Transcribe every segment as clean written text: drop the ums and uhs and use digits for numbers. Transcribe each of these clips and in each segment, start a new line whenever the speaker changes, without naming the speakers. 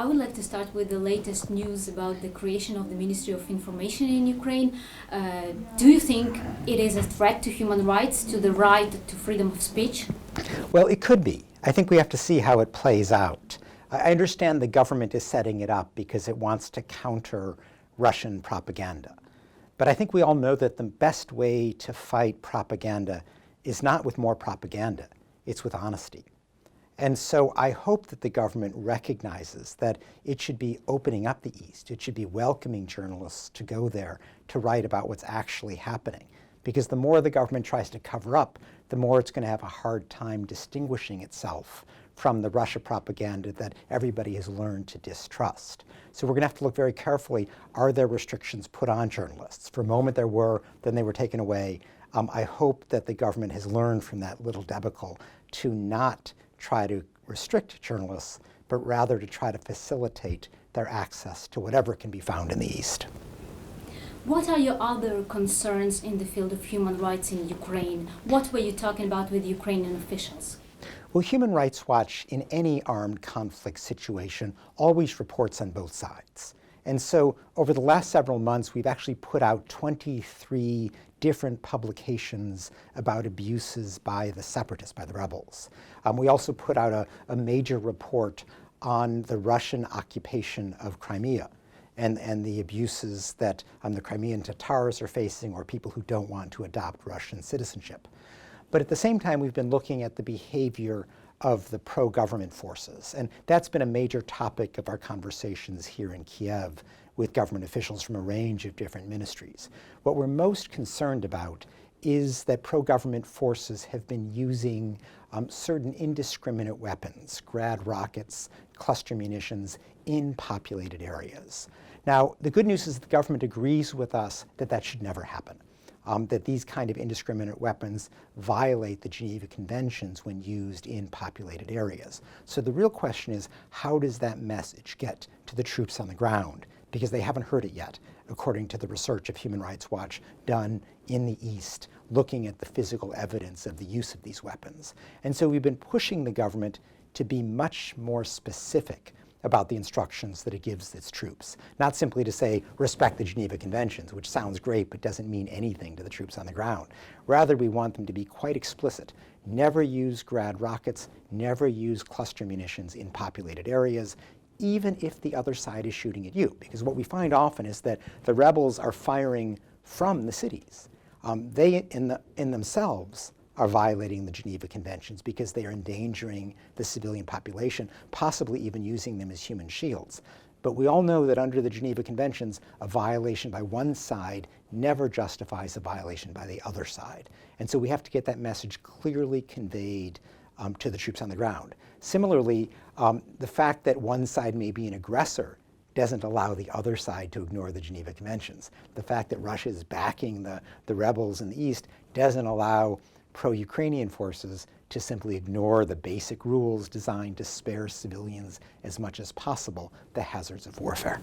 I would like to start with the latest news about the creation of the Ministry of Information in Ukraine. Do you think it is a threat to human rights, to the right to freedom of speech?
Well, it could be. I think we have to see how it plays out. I understand the government is setting it up because it wants to counter Russian propaganda. But I think we all know that the best way to fight propaganda is not with more propaganda, it's with honesty. And so I hope that the government recognizes that it should be opening up the East. It should be welcoming journalists to go there to write about what's actually happening. Because the more the government tries to cover up, the more it's going to have a hard time distinguishing itself from the Russia propaganda that everybody has learned to distrust. So we're going to have to look very carefully, are there restrictions put on journalists? For a moment there were, then they were taken away. I hope that the government has learned from that little debacle to not try to restrict journalists, but rather to try to facilitate their access to whatever can be found in the East.
What are your other concerns in the field of human rights in Ukraine? What were you talking about with Ukrainian officials?
Well, Human Rights Watch, in any armed conflict situation, always reports on both sides. And so over the last several months, we've actually put out 23 different publications about abuses by the separatists, by the rebels. We also put out a major report on the Russian occupation of Crimea and the abuses that the Crimean Tatars are facing, or people who don't want to adopt Russian citizenship. But at the same time, we've been looking at the behavior of the pro-government forces. And that's been a major topic of our conversations here in Kiev with government officials from a range of different ministries. What we're most concerned about is that pro-government forces have been using certain indiscriminate weapons, grad rockets, cluster munitions, in populated areas. Now, the good news is the government agrees with us that that should never happen. That these kind of indiscriminate weapons violate the Geneva Conventions when used in populated areas. So the real question is, how does that message get to the troops on the ground? Because they haven't heard it yet, according to the research of Human Rights Watch done in the East, looking at the physical evidence of the use of these weapons. And so we've been pushing the government to be much more specific about the instructions that it gives its troops. Not simply to say, respect the Geneva Conventions, which sounds great but doesn't mean anything to the troops on the ground. Rather, we want them to be quite explicit. Never use grad rockets, never use cluster munitions in populated areas, even if the other side is shooting at you. Because what we find often is that the rebels are firing from the cities. They, in themselves, are violating the Geneva Conventions because they are endangering the civilian population, possibly even using them as human shields. But we all know that under the Geneva Conventions, a violation by one side never justifies a violation by the other side. And so we have to get that message clearly conveyed to the troops on the ground. Similarly, the fact that one side may be an aggressor doesn't allow the other side to ignore the Geneva Conventions. The fact that Russia is backing the rebels in the East doesn't allow pro-Ukrainian forces to simply ignore the basic rules designed to spare civilians as much as possible the hazards of warfare.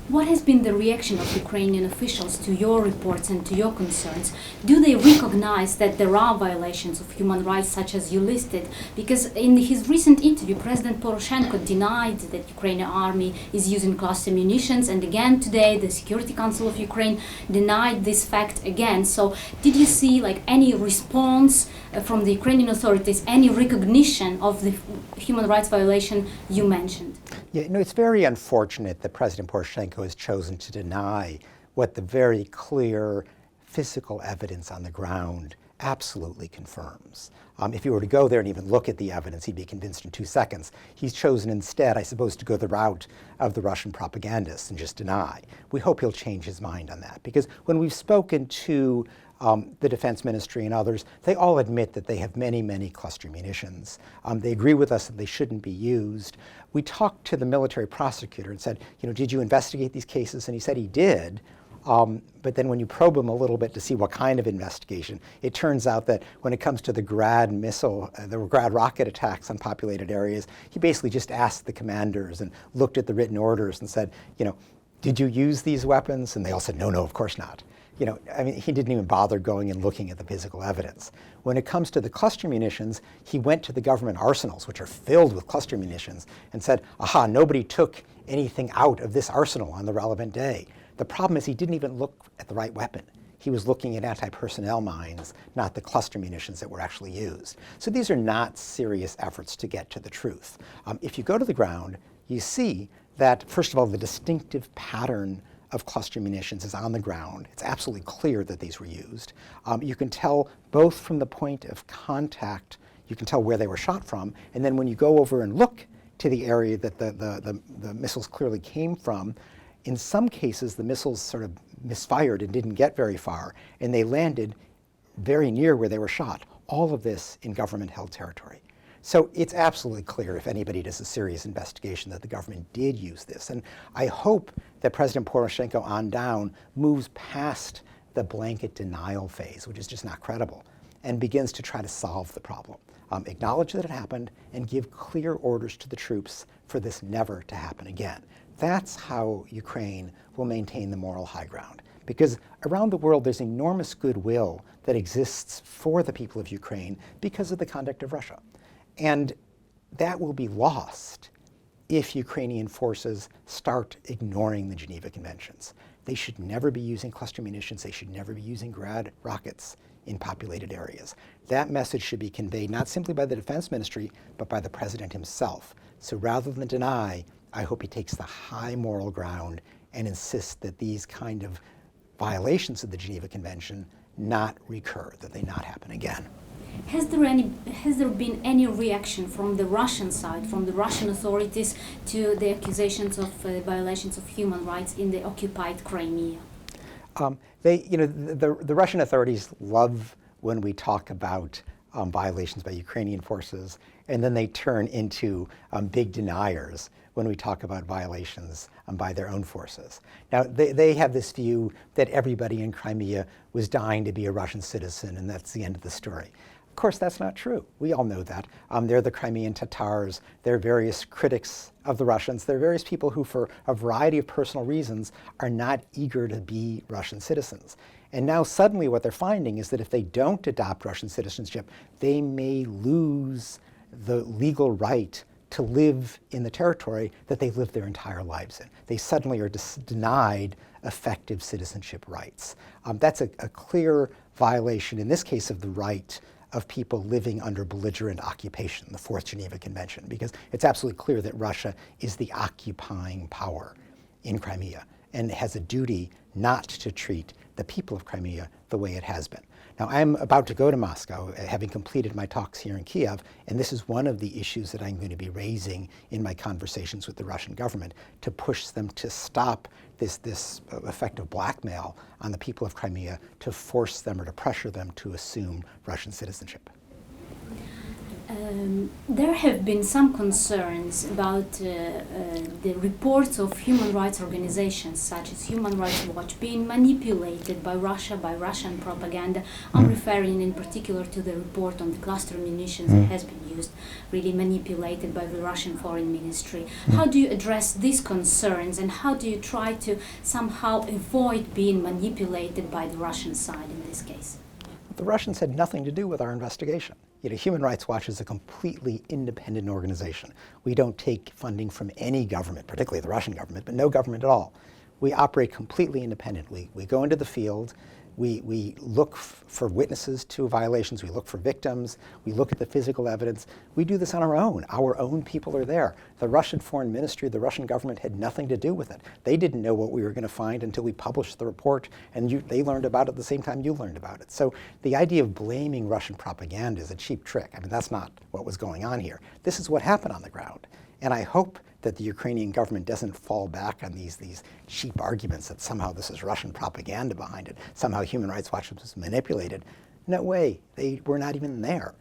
What has been the reaction of Ukrainian officials to your reports and to your concerns? Do they recognize that there are violations of human rights such as you listed? Because in his recent interview, President Poroshenko denied that Ukrainian army is using cluster munitions, and again today the Security Council of Ukraine denied this fact again. So did you see any response from the Ukrainian authorities, any recognition of the human rights violation you mentioned?
Yeah, it's very unfortunate that President Poroshenko has chosen to deny what the very clear physical evidence on the ground absolutely confirms. If he were to go there and even look at the evidence, he'd be convinced in 2 seconds. He's chosen instead, I suppose, to go the route of the Russian propagandists and just deny. We hope he'll change his mind on that, because when we've spoken to the Defense Ministry and others, they all admit that they have many, many cluster munitions. They agree with us that they shouldn't be used. We talked to the military prosecutor and said, did you investigate these cases? And he said he did. But then when you probe him a little bit to see what kind of investigation, it turns out that when it comes to the grad rocket attacks on populated areas, he basically just asked the commanders and looked at the written orders and said, did you use these weapons? And they all said, no, of course not. I mean, he didn't even bother going and looking at the physical evidence. When it comes to the cluster munitions, he went to the government arsenals, which are filled with cluster munitions, and said, aha, nobody took anything out of this arsenal on the relevant day. The problem is he didn't even look at the right weapon. He was looking at anti-personnel mines, not the cluster munitions that were actually used. So these are not serious efforts to get to the truth. If you go to the ground, you see that, first of all, the distinctive pattern of cluster munitions is on the ground. It's absolutely clear that these were used. You can tell both from the point of contact, you can tell where they were shot from, and then when you go over and look to the area that the missiles clearly came from, in some cases the missiles sort of misfired and didn't get very far, and they landed very near where they were shot. All of this in government-held territory. So it's absolutely clear, if anybody does a serious investigation, that the government did use this. And I hope that President Poroshenko on down moves past the blanket denial phase, which is just not credible, and begins to try to solve the problem. Acknowledge that it happened and give clear orders to the troops for this never to happen again. That's how Ukraine will maintain the moral high ground. Because around the world, there's enormous goodwill that exists for the people of Ukraine because of the conduct of Russia. And that will be lost if Ukrainian forces start ignoring the Geneva Conventions. They should never be using cluster munitions. They should never be using Grad rockets in populated areas. That message should be conveyed not simply by the Defense Ministry, but by the President himself. So rather than deny, I hope he takes the high moral ground and insists that these kind of violations of the Geneva Convention not recur, that they not happen again.
Has there been any reaction from the Russian side, from the Russian authorities, to the accusations of violations of human rights in the occupied Crimea?
The Russian authorities love when we talk about violations by Ukrainian forces, and then they turn into big deniers when we talk about violations by their own forces. Now, they have this view that everybody in Crimea was dying to be a Russian citizen, and that's the end of the story. Of course, that's not true. We all know that. They're the Crimean Tatars. There are various critics of the Russians. There are various people who, for a variety of personal reasons, are not eager to be Russian citizens. And now suddenly what they're finding is that if they don't adopt Russian citizenship, they may lose the legal right to live in the territory that they've lived their entire lives in. They suddenly are denied effective citizenship rights. That's a clear violation, in this case, of the right of people living under belligerent occupation, the Fourth Geneva Convention, because it's absolutely clear that Russia is the occupying power in Crimea and has a duty not to treat the people of Crimea the way it has been. Now, I'm about to go to Moscow, having completed my talks here in Kiev, and this is one of the issues that I'm going to be raising in my conversations with the Russian government, to push them to stop this effective blackmail on the people of Crimea, to force them or to pressure them to assume Russian citizenship.
There have been some concerns about the reports of human rights organizations such as Human Rights Watch being manipulated by Russia, by Russian propaganda. I'm referring in particular to the report on the cluster munitions that has been used, really manipulated by the Russian Foreign Ministry. How do you address these concerns, and how do you try to somehow avoid being manipulated by the Russian side in this case?
The Russians had nothing to do with our investigation. Human Rights Watch is a completely independent organization. We don't take funding from any government, particularly the Russian government, but no government at all. We operate completely independently. We go into the field, we look for witnesses to violations, we look for victims, we look at the physical evidence. We do this on our own. Our own people are there. The Russian Foreign Ministry, the Russian government had nothing to do with it. They didn't know what we were going to find until we published the report, and they learned about it at the same time you learned about it. So the idea of blaming Russian propaganda is a cheap trick. I mean, that's not what was going on here. This is what happened on the ground. And I hope that the Ukrainian government doesn't fall back on these cheap arguments that somehow this is Russian propaganda behind it, somehow Human Rights Watch was manipulated. No way, they were not even there.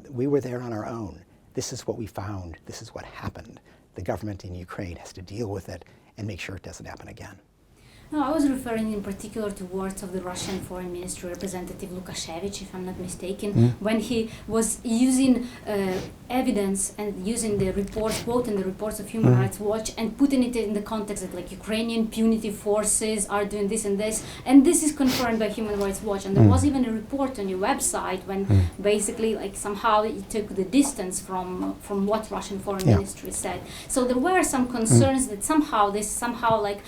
We were there on our own. This is what we found, this is what happened. The government in Ukraine has to deal with it and make sure it doesn't happen again.
No, I was referring in particular to words of the Russian Foreign Ministry representative Lukashevich, if I'm not mistaken, when he was using evidence and using the reports, quoting the reports of Human Rights Watch and putting it in the context that like Ukrainian punitive forces are doing this and this is confirmed by Human Rights Watch. And there was even a report on your website when basically like somehow it took the distance from what Russian Foreign Ministry said. So there were some concerns that somehow this like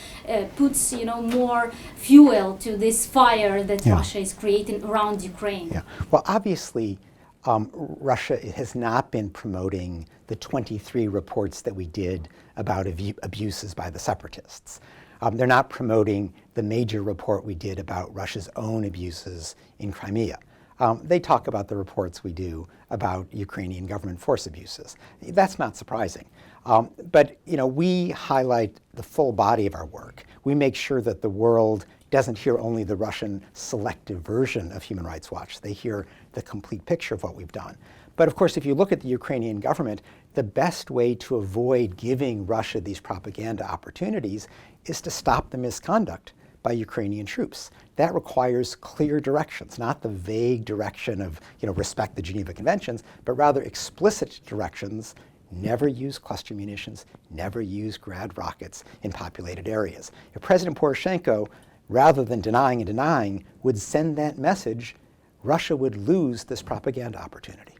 puts more fuel to this fire that Russia is creating around Ukraine.
Yeah. Well, obviously, Russia has not been promoting the 23 reports that we did about abuses by the separatists. They're not promoting the major report we did about Russia's own abuses in Crimea. They talk about the reports we do about Ukrainian government force abuses. That's not surprising. But we highlight the full body of our work. We make sure that the world doesn't hear only the Russian selective version of Human Rights Watch. They hear the complete picture of what we've done. But of course, if you look at the Ukrainian government, the best way to avoid giving Russia these propaganda opportunities is to stop the misconduct by Ukrainian troops. That requires clear directions, not the vague direction of respect the Geneva Conventions, but rather explicit directions. Never use cluster munitions, never use Grad rockets in populated areas. If President Poroshenko, rather than denying and denying, would send that message, Russia would lose this propaganda opportunity.